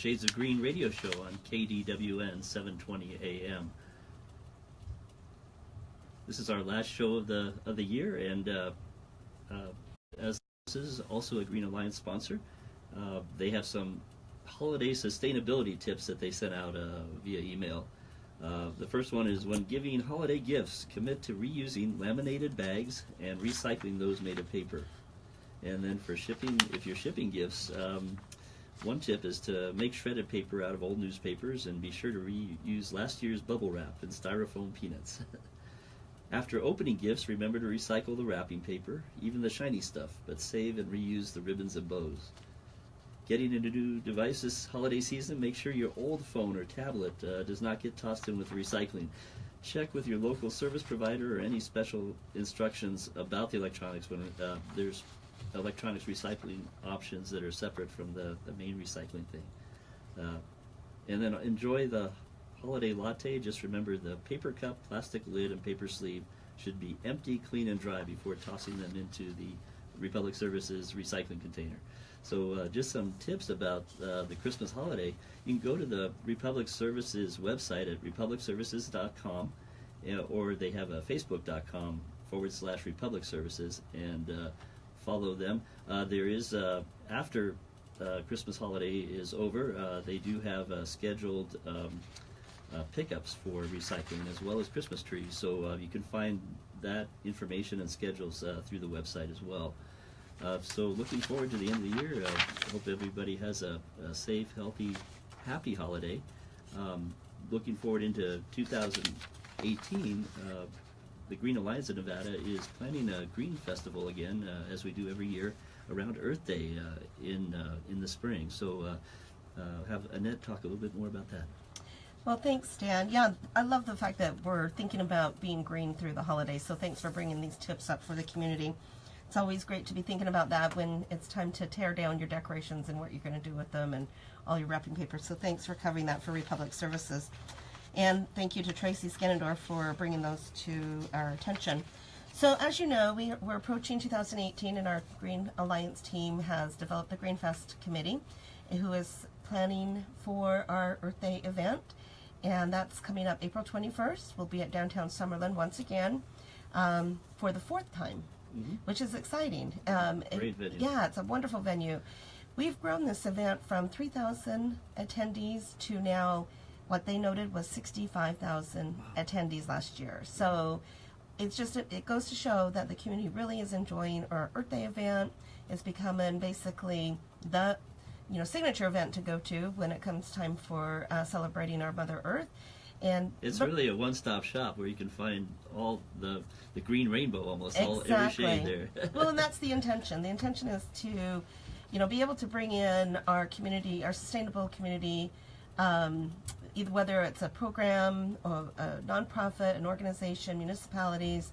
Shades of Green radio show on KDWN 720 AM. This is our last show of the year, and as this is also a Green Alliance sponsor, they have some holiday sustainability tips that they sent out via email. The first one is, when giving holiday gifts, commit to reusing laminated bags and recycling those made of paper. And then for shipping, if you're shipping gifts, one tip is to make shredded paper out of old newspapers and be sure to reuse last year's bubble wrap and styrofoam peanuts. After opening gifts, remember to recycle the wrapping paper, even the shiny stuff, but save and reuse the ribbons and bows. Getting into new device this holiday season, make sure your old phone or tablet does not get tossed in with recycling. Check with your local service provider or any special instructions about the electronics when there's electronics recycling options that are separate from the main recycling thing. And then enjoy the holiday latte. Just remember the paper cup, plastic lid, and paper sleeve should be empty, clean, and dry before tossing them into the Republic Services recycling container. So just some tips about the Christmas holiday. You can go to the Republic Services website at republicservices.com, or they have a facebook.com/Republic Services, and follow them. There is, after Christmas holiday is over, they do have scheduled pickups for recycling as well as Christmas trees. So you can find that information and schedules through the website as well. So looking forward to the end of the year. I hope everybody has a safe, healthy, happy holiday. Looking forward into 2018, the Green Alliance of Nevada is planning a Green Festival again, as we do every year, around Earth Day in the spring. So have Annette talk a little bit more about that. Well, thanks, Dan. Yeah, I love the fact that we're thinking about being green through the holidays, so thanks for bringing these tips up for the community. It's always great to be thinking about that when it's time to tear down your decorations and what you're going to do with them and all your wrapping paper. So thanks for covering that for Republic Services. And thank you to Tracy Skenandore for bringing those to our attention. So as you know, we're approaching 2018, and our Green Alliance team has developed the Green Fest Committee, who is planning for our Earth Day event. And that's coming up April 21st. We'll be at downtown Summerlin once again for the fourth time. Mm-hmm. Which is exciting. Great venue. Yeah, it's a wonderful venue. We've grown this event from 3,000 attendees to now what they noted was 65,000 attendees last year. So it's just, it goes to show that the community really is enjoying our Earth Day event. It's becoming basically the signature event to go to when it comes time for celebrating our Mother Earth. And it's really a one-stop shop where you can find all the green rainbow almost, exactly. Every shade there. Well, and that's the intention. The intention is to, be able to bring in our community, our sustainable community, either whether it's a program or a nonprofit, an organization, municipalities,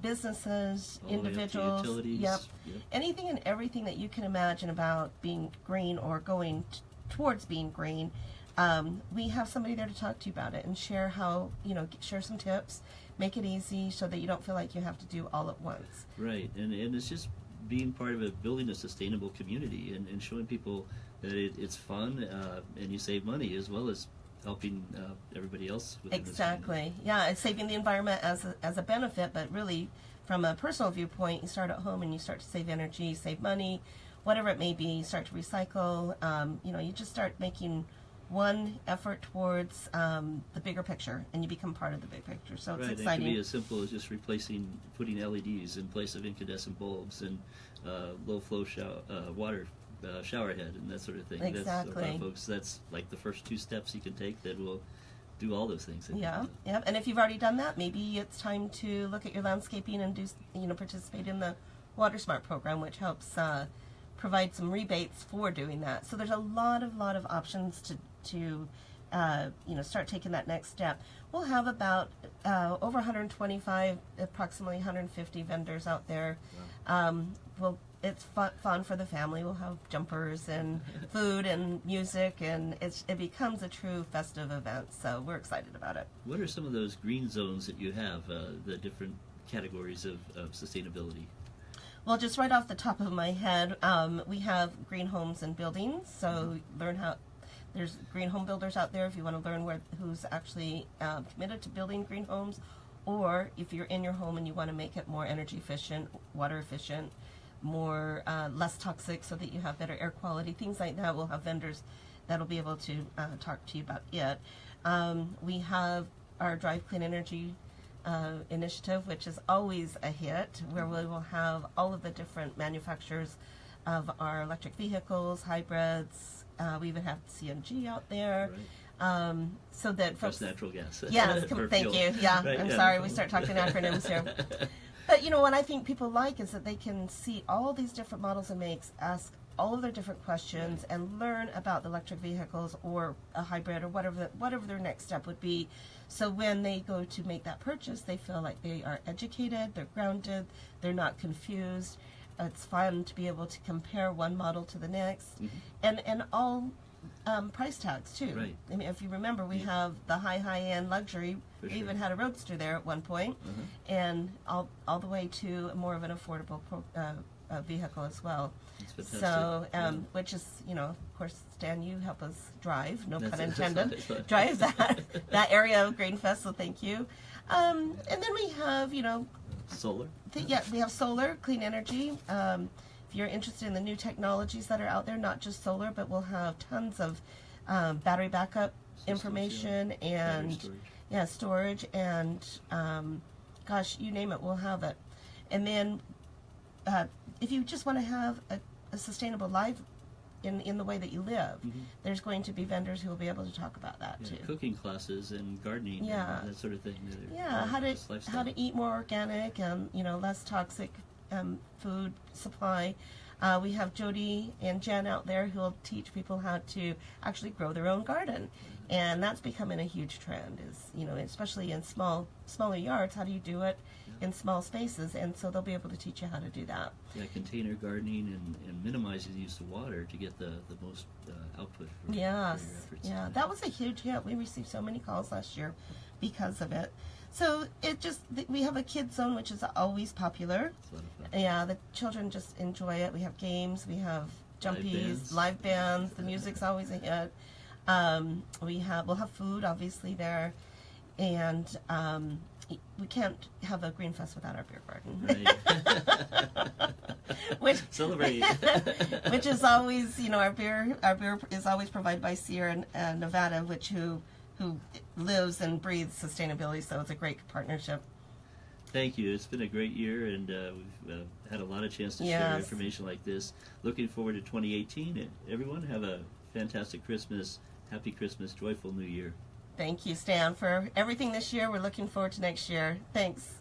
businesses, individuals, utilities. Anything and everything that you can imagine about being green or going towards being green. We have somebody there to talk to you about it and share how, share some tips, make it easy so that you don't feel like you have to do all at once. Right, and it's just being part of building a sustainable community and showing people that it's fun and you save money as well as helping everybody else within exactly. Yeah, it's saving the environment as a benefit, but really from a personal viewpoint, you start at home and you start to save energy, save money, whatever it may be. You start to recycle. You just start making one effort towards the bigger picture, and you become part of the big picture. So it's exciting. It can be as simple as just putting LEDs in place of incandescent bulbs and low-flow water shower head and that sort of thing. Exactly. That's like the first 2 steps you can take that will do all those things. Yeah. And if you've already done that, maybe it's time to look at your landscaping and do, participate in the Water Smart program, which helps provide some rebates for doing that. So there's a lot of options to start taking that next step. We'll have about over 125, approximately 150 vendors out there. Wow. It's fun for the family. We'll have jumpers and food and music, and it becomes a true festive event. So we're excited about it. What are some of those green zones that you have, the different categories of sustainability? Well, just right off the top of my head, we have green homes and buildings. So learn how There's green home builders out there if you want to learn who's actually committed to building green homes, or if you're in your home and you want to make it more energy efficient, water efficient, more less toxic, so that you have better air quality, things like that. We'll have vendors that'll be able to talk to you about it. We have our Drive Clean Energy initiative, which is always a hit, where we will have all of the different manufacturers of our electric vehicles, hybrids. We even have CNG out there. Right. So that folks... Natural gas. Yes, thank you. Yeah, right, I'm sorry, we start talking acronyms here. But, you know, what I think people like is that they can see all these different models and makes, ask all of their different questions, and learn about the electric vehicles or a hybrid or whatever their next step would be. So when they go to make that purchase, they feel like they are educated, they're grounded, they're not confused. It's fun to be able to compare one model to the next, and all price tags too. Right. I mean, if you remember, we have the high-end luxury. For We sure. even had a roadster there at one point, and all the way to more of an affordable vehicle as well. That's fantastic. So, Yeah. which is, you know, of course, Stan, you help us drive, no That's pun it. intended, drive that area of Greenfest, so thank you. And then we have, you know, Solar. we have solar, clean energy. If you're interested in the new technologies that are out there, not just solar, but we'll have tons of battery backup Systems, information and storage and gosh, you name it, we'll have it. And then if you just want to have a sustainable life in the way that you live, there's going to be vendors who will be able to talk about that too. Cooking classes and gardening, Yeah. and that sort of thing. How to eat more organic and, you know, less toxic food supply. We have Jody and Jen out there who will teach people how to actually grow their own garden, and that's becoming a huge trend. Is, you know, especially in smaller yards, how do you do it in small spaces? And so they'll be able to teach you how to do that. Yeah, container gardening and minimizing the use of water to get the most output for your efforts. Yeah, that was a huge hit. We received so many calls last year because of it. So we have a kids zone, which is always popular. It's a lot of fun. Yeah, the children just enjoy it. We have games, we have jumpies, live bands. The music's always a hit. We'll have food obviously there, and we can't have a green fest without our beer garden. Right. Which Celebrate. which is always, you know, our beer is always provided by Sierra and Nevada, who lives and breathes sustainability. So it's a great partnership. Thank you. It's been a great year, and we've had a lot of chance to share information like this. Looking forward to 2018. And everyone, have a fantastic Christmas. Happy Christmas. Joyful New Year. Thank you, Stan, for everything this year. We're looking forward to next year. Thanks.